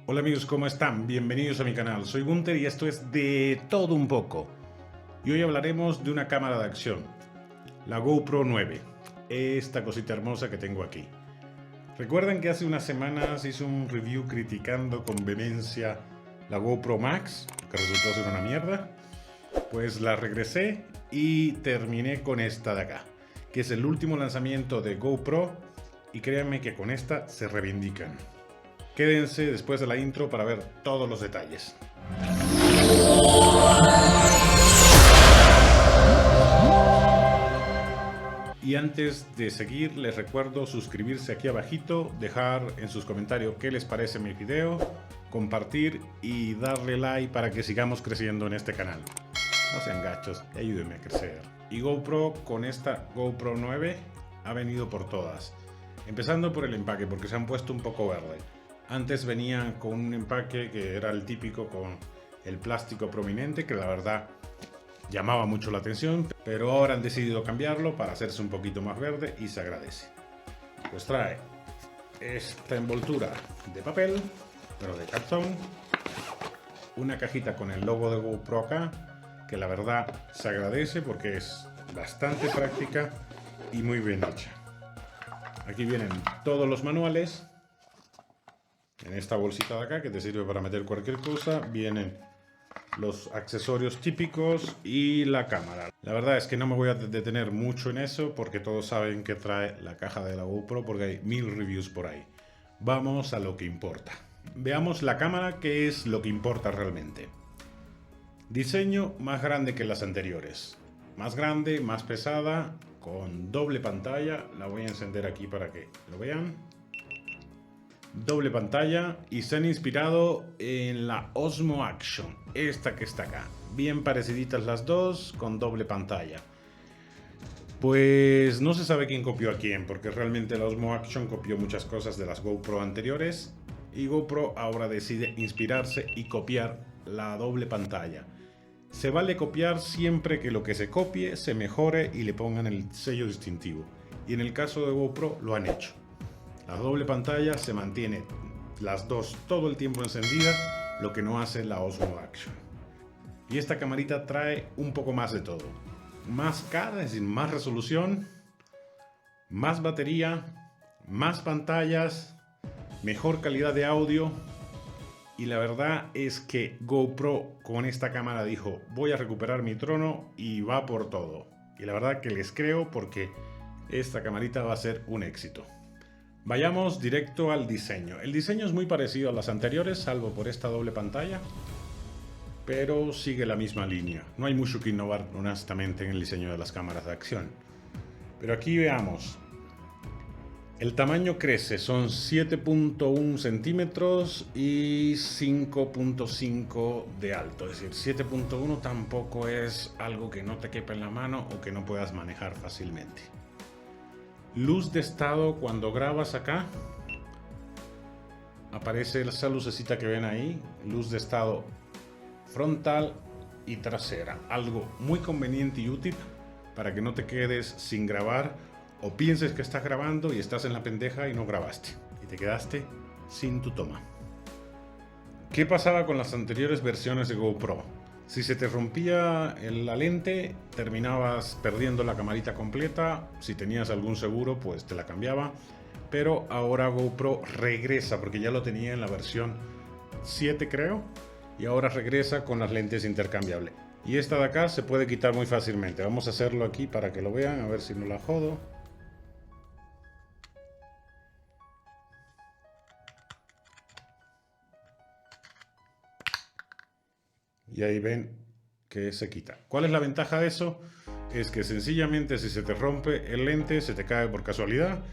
Hola amigos, ¿cómo están? Bienvenidos a mi canal. Soy Gunter y esto es De Todo Un Poco. Y hoy hablaremos de una cámara de acción, la GoPro 9, esta cosita hermosa que tengo aquí. ¿Recuerdan que hace unas semanas hice un review criticando con vehemencia la GoPro Max, que resultó ser una mierda? Pues la regresé y terminé con esta de acá, que es el último lanzamiento de GoPro, y créanme que con esta se reivindican. Quédense después de la intro para ver todos los detalles. Y antes de seguir, les recuerdo suscribirse aquí abajito, dejar en sus comentarios qué les parece mi video, compartir y darle like para que sigamos creciendo en este canal. No sean gachos, ayúdenme a crecer. Y GoPro, con esta GoPro 9, ha venido por todas. Empezando por el empaque, porque se han puesto un poco verde. Antes venían con un empaque que era el típico con el plástico prominente, que la verdad llamaba mucho la atención, pero ahora han decidido cambiarlo para hacerse un poquito más verde y se agradece. Pues trae esta envoltura de papel, pero de cartón, una cajita con el logo de GoPro acá, que la verdad se agradece porque es bastante práctica y muy bien hecha. Aquí vienen todos los manuales. En esta bolsita de acá, que te sirve para meter cualquier cosa, vienen los accesorios típicos y la cámara. La verdad es que no me voy a detener mucho en eso porque todos saben que trae la caja de la GoPro, porque hay 1000 reviews por ahí. Vamos a lo que importa. Veamos la cámara, que es lo que importa realmente. Diseño más grande que las anteriores. Más grande, más pesada, con doble pantalla. La voy a encender aquí para que lo vean. Doble pantalla, y se han inspirado en la Osmo Action, esta que está acá. Bien pareciditas las dos, con doble pantalla. Pues no se sabe quién copió a quién, porque realmente la Osmo Action copió muchas cosas de las GoPro anteriores, y GoPro ahora decide inspirarse y copiar la doble pantalla. Se vale copiar siempre que lo que se copie se mejore y le pongan el sello distintivo, y en el caso de GoPro lo han hecho. La doble pantalla se mantiene las dos todo el tiempo encendida, lo que no hace la Osmo Action. Y esta camarita trae un poco más de todo. Más cara, es decir, más resolución, más batería, más pantallas, mejor calidad de audio. Y la verdad es que GoPro con esta cámara dijo: voy a recuperar mi trono, y va por todo. Y la verdad que les creo, porque esta camarita va a ser un éxito. Vayamos directo al diseño. El diseño es muy parecido a las anteriores, salvo por esta doble pantalla, pero sigue la misma línea. No hay mucho que innovar, honestamente, en el diseño de las cámaras de acción. Pero aquí veamos. El tamaño crece, son 7.1 centímetros y 5.5 de alto. Es decir, 7.1 tampoco es algo que no te quepa en la mano o que no puedas manejar fácilmente. Luz de estado, cuando grabas acá, aparece esa lucecita que ven ahí, luz de estado frontal y trasera. Algo muy conveniente y útil para que no te quedes sin grabar o pienses que estás grabando y estás en la pendeja y no grabaste y te quedaste sin tu toma. ¿Qué pasaba con las anteriores versiones de GoPro? Si se te rompía la lente, terminabas perdiendo la camarita completa. Si tenías algún seguro, pues te la cambiaba. Pero ahora GoPro regresa, porque ya lo tenía en la versión 7, creo. Y ahora regresa con las lentes intercambiables. Y esta de acá se puede quitar muy fácilmente. Vamos a hacerlo aquí para que lo vean, a ver si no la jodo. Y ahí ven que se quita. ¿Cuál es la ventaja de eso? Es que sencillamente, si se te rompe el lente, se te cae por casualidad,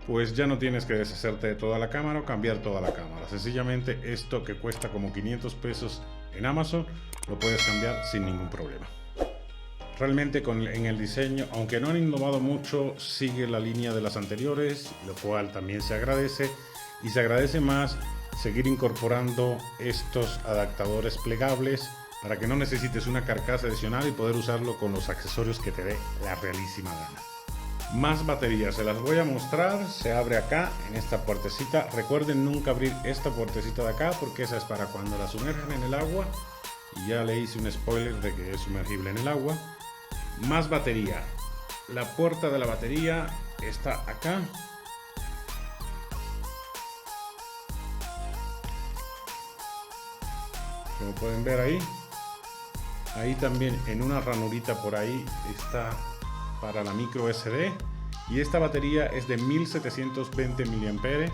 pues ya no tienes que deshacerte de toda la cámara o cambiar toda la cámara. Sencillamente esto, que cuesta como 500 pesos en Amazon, lo puedes cambiar sin ningún problema. Realmente en el diseño, aunque no han innovado mucho, sigue la línea de las anteriores, lo cual también se agradece. Y se agradece más seguir incorporando estos adaptadores plegables para que no necesites una carcasa adicional y poder usarlo con los accesorios que te dé la realísima gana. Más baterías, se las voy a mostrar. Se abre acá en esta puertecita. Recuerden nunca abrir esta puertecita de acá porque esa es para cuando la sumerjan en el agua. Y ya le hice un spoiler de que es sumergible en el agua. Más batería. La puerta de la batería está acá. Como pueden ver ahí. Ahí también en una ranurita por ahí está para la micro SD. Y esta batería es de 1720 mAh.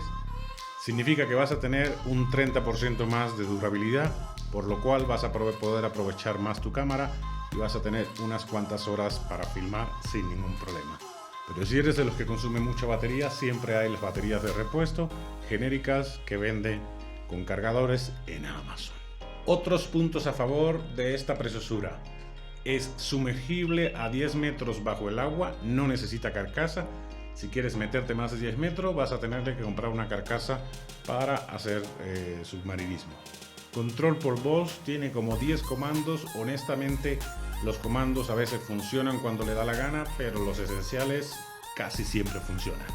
Significa que vas a tener un 30% más de durabilidad, por lo cual vas a poder aprovechar más tu cámara y vas a tener unas cuantas horas para filmar sin ningún problema. Pero si eres de los que consume mucha batería, siempre hay las baterías de repuesto genéricas que venden con cargadores en Amazon. Otros puntos a favor de esta preciosura: es sumergible a 10 metros bajo el agua, no necesita carcasa. Si quieres meterte más de 10 metros vas a tener que comprar una carcasa para hacer submarinismo. Control por voz, tiene como 10 comandos. Honestamente, los comandos a veces funcionan cuando le da la gana, pero los esenciales casi siempre funcionan.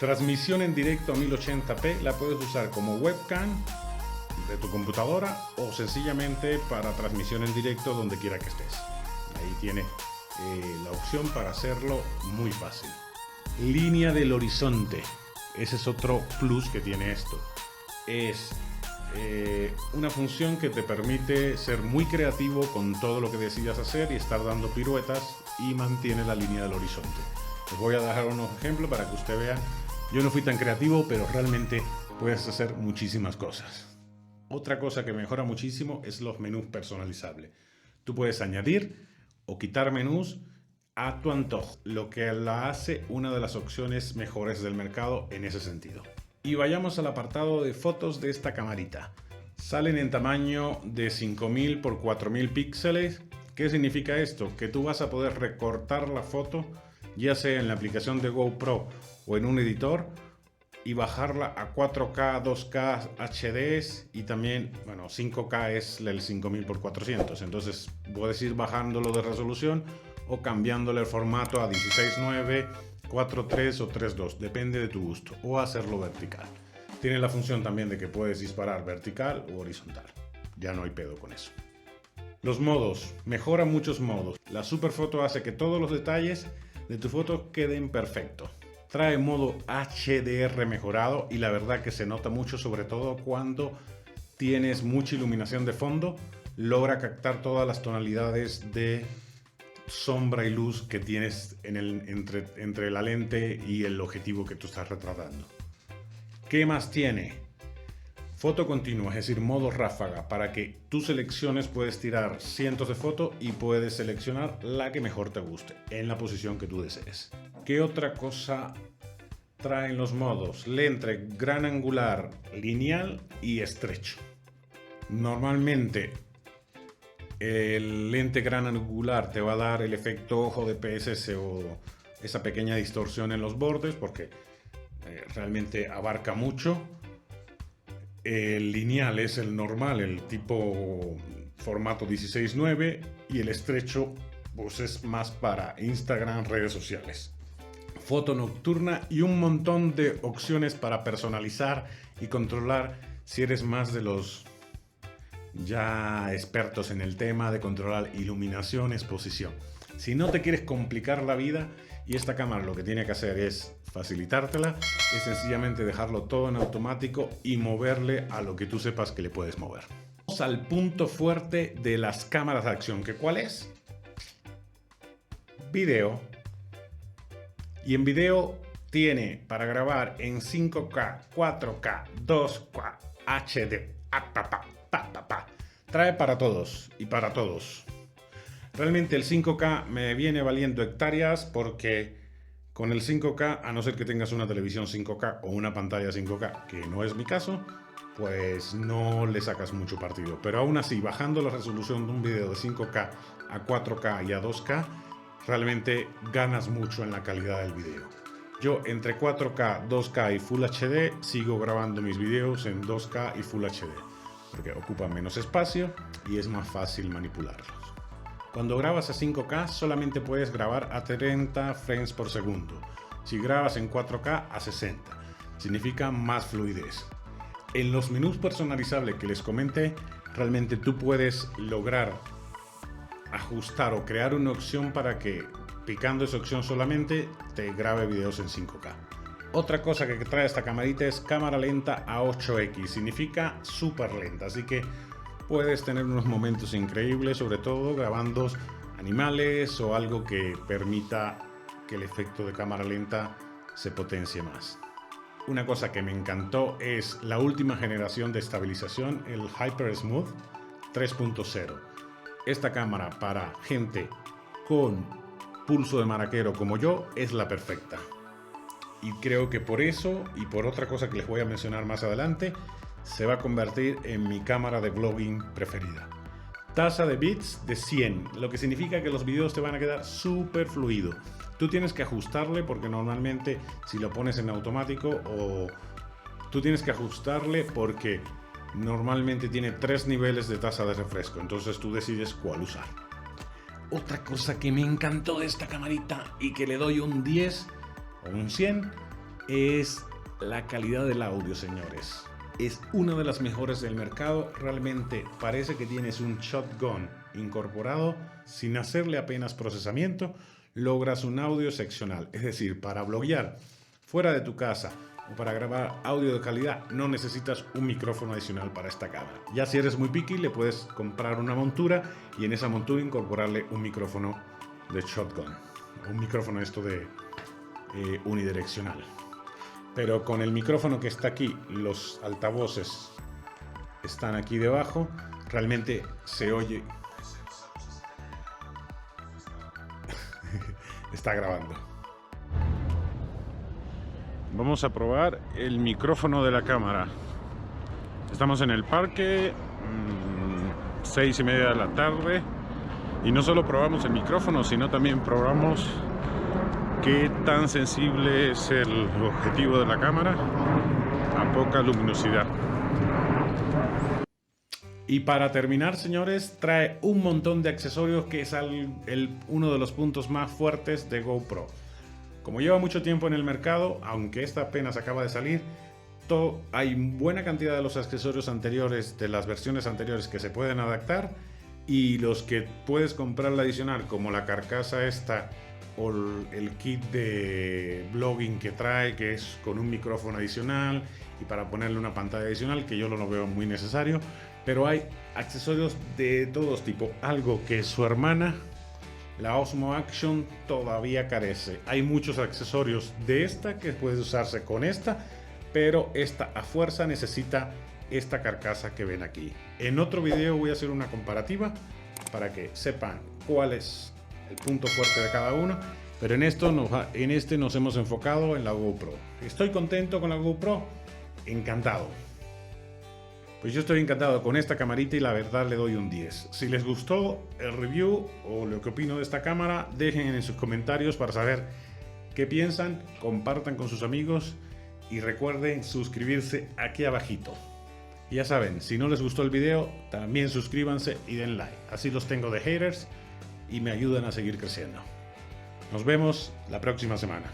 Transmisión en directo a 1080p, la puedes usar como webcam de tu computadora o sencillamente para transmisión en directo donde quiera que estés. Ahí tiene la opción para hacerlo muy fácil. Línea del horizonte, ese es otro plus que tiene esto. Es una función que te permite ser muy creativo con todo lo que decidas hacer y estar dando piruetas, y mantiene la línea del horizonte. Les voy a dejar unos ejemplos para que usted vea. Yo no fui tan creativo, pero realmente puedes hacer muchísimas cosas. Otra cosa que mejora muchísimo es los menús personalizables. Tú puedes añadir o quitar menús a tu antojo, lo que la hace una de las opciones mejores del mercado en ese sentido. Y vayamos al apartado de fotos de esta camarita. Salen en tamaño de 5000 por 4000 píxeles. ¿Qué significa esto? Que tú vas a poder recortar la foto, ya sea en la aplicación de GoPro o en un editor, y bajarla a 4K, 2K, HDs, y también, bueno, 5K es el 5000 por 400. Entonces puedes ir bajándolo de resolución o cambiándole el formato a 16:9, 4:3 o 3:2, depende de tu gusto, o hacerlo vertical. Tiene la función también de que puedes disparar vertical o horizontal. Ya no hay pedo con eso. Los modos, mejora muchos modos. La Superfoto hace que todos los detalles de tu foto queden perfectos. Trae modo HDR mejorado y la verdad que se nota mucho, sobre todo cuando tienes mucha iluminación de fondo. Logra captar todas las tonalidades de sombra y luz que tienes entre la lente y el objetivo que tú estás retratando. ¿Qué más tiene? Foto continua, es decir, modo ráfaga, para que tú selecciones, puedes tirar cientos de fotos y puedes seleccionar la que mejor te guste en la posición que tú desees. ¿Qué otra cosa traen los modos? Lente gran angular, lineal y estrecho. Normalmente el lente gran angular te va a dar el efecto ojo de PSS o esa pequeña distorsión en los bordes porque realmente abarca mucho. El lineal es el normal, el tipo formato 16:9, y el estrecho pues es más para Instagram, redes sociales. Foto nocturna y un montón de opciones para personalizar y controlar si eres más de los ya expertos en el tema de controlar iluminación, exposición. Si no te quieres complicar la vida, y esta cámara lo que tiene que hacer es facilitártela, es sencillamente dejarlo todo en automático y moverle a lo que tú sepas que le puedes mover. Vamos al punto fuerte de las cámaras de acción, ¿que cuál es? Video. Y en video tiene para grabar en 5K, 4K, 2K, HD, trae para todos y para todos. Realmente el 5K me viene valiendo hectáreas porque con el 5K, a no ser que tengas una televisión 5K o una pantalla 5K, que no es mi caso, pues no le sacas mucho partido. Pero aún así, bajando la resolución de un video de 5K a 4K y a 2K, realmente ganas mucho en la calidad del video. Yo entre 4K, 2K y Full HD sigo grabando mis videos en 2K y Full HD, porque ocupa menos espacio y es más fácil manipularlos. Cuando grabas a 5K solamente puedes grabar a 30 frames por segundo. Si grabas en 4K a 60. Significa más fluidez. En los menús personalizables que les comenté, realmente tú puedes lograr ajustar o crear una opción para que picando esa opción solamente te grabe videos en 5K. Otra cosa que trae esta camarita es cámara lenta a 8x, significa súper lenta, así que puedes tener unos momentos increíbles, sobre todo grabando animales o algo que permita que el efecto de cámara lenta se potencie más. Una cosa que me encantó es la última generación de estabilización, el Hyper Smooth 3.0. Esta cámara para gente con pulso de maraquero como yo es la perfecta. Y creo que por eso y por otra cosa que les voy a mencionar más adelante, se va a convertir en mi cámara de vlogging preferida. Tasa de bits de 100, lo que significa que los videos te van a quedar súper fluidos. Tú tienes que ajustarle porque normalmente si lo pones en automático o tú tienes que ajustarle porque normalmente tiene 3 niveles de tasa de refresco, entonces tú decides cuál usar. Otra cosa que me encantó de esta camarita y que le doy un 10 o un 100 es la calidad del audio, señores. Es una de las mejores del mercado. Realmente parece que tienes un shotgun incorporado sin hacerle apenas procesamiento. Logras un audio excepcional. Es decir, para bloguear fuera de tu casa o para grabar audio de calidad no necesitas un micrófono adicional para esta cámara. Ya si eres muy picky le puedes comprar una montura y en esa montura incorporarle un micrófono de shotgun. Un micrófono esto de unidireccional. Pero con el micrófono que está aquí, los altavoces están aquí debajo, realmente se oye. Está grabando. Vamos a probar el micrófono de la cámara. Estamos en el parque, 6:30 de la tarde, y no solo probamos el micrófono, sino también probamos qué tan sensible es el objetivo de la cámara a poca luminosidad. Y para terminar, señores, trae un montón de accesorios que es uno de los puntos más fuertes de GoPro. Como lleva mucho tiempo en el mercado, aunque esta apenas acaba de salir, hay buena cantidad de los accesorios anteriores, de las versiones anteriores que se pueden adaptar, y los que puedes comprar adicional, como la carcasa esta o el kit de vlogging que trae, que es con un micrófono adicional y para ponerle una pantalla adicional, que yo no lo veo muy necesario, pero hay accesorios de todos tipos, algo que su hermana, la Osmo Action, todavía carece. Hay muchos accesorios de esta que puede usarse con esta, pero esta a fuerza necesita esta carcasa que ven aquí. En otro video voy a hacer una comparativa para que sepan cuál es el punto fuerte de cada uno, pero en este nos hemos enfocado en la GoPro. ¿Estoy contento con la GoPro? Encantado. Pues yo estoy encantado con esta camarita y la verdad le doy un 10. Si les gustó el review o lo que opino de esta cámara, dejen en sus comentarios para saber qué piensan, compartan con sus amigos y recuerden suscribirse aquí abajito. Y ya saben, si no les gustó el video, también suscríbanse y den like. Así los tengo de haters y me ayudan a seguir creciendo. Nos vemos la próxima semana.